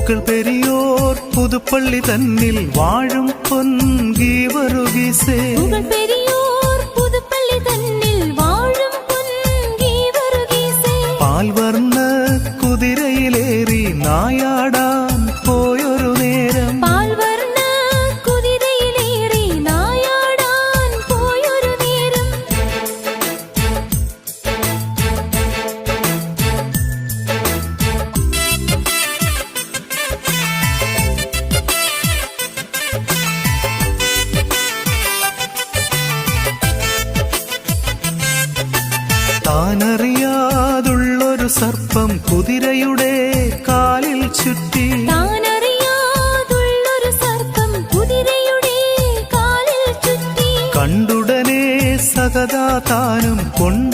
പുകൾ പെരിയോർ പുതുപ്പള്ളി തന്നിൽ വാഴും പൊൻഗീവറുഗീസേ പാൽവർണ്ണ കുതിരയിലേറി നായാടാൻ പോയൊരു നേരം താനറിയാതുള്ളൊരു സർപ്പം കുതിരയുടെ കാലിൽ ചുറ്റി കണ്ടുടനെ സകതാ താനും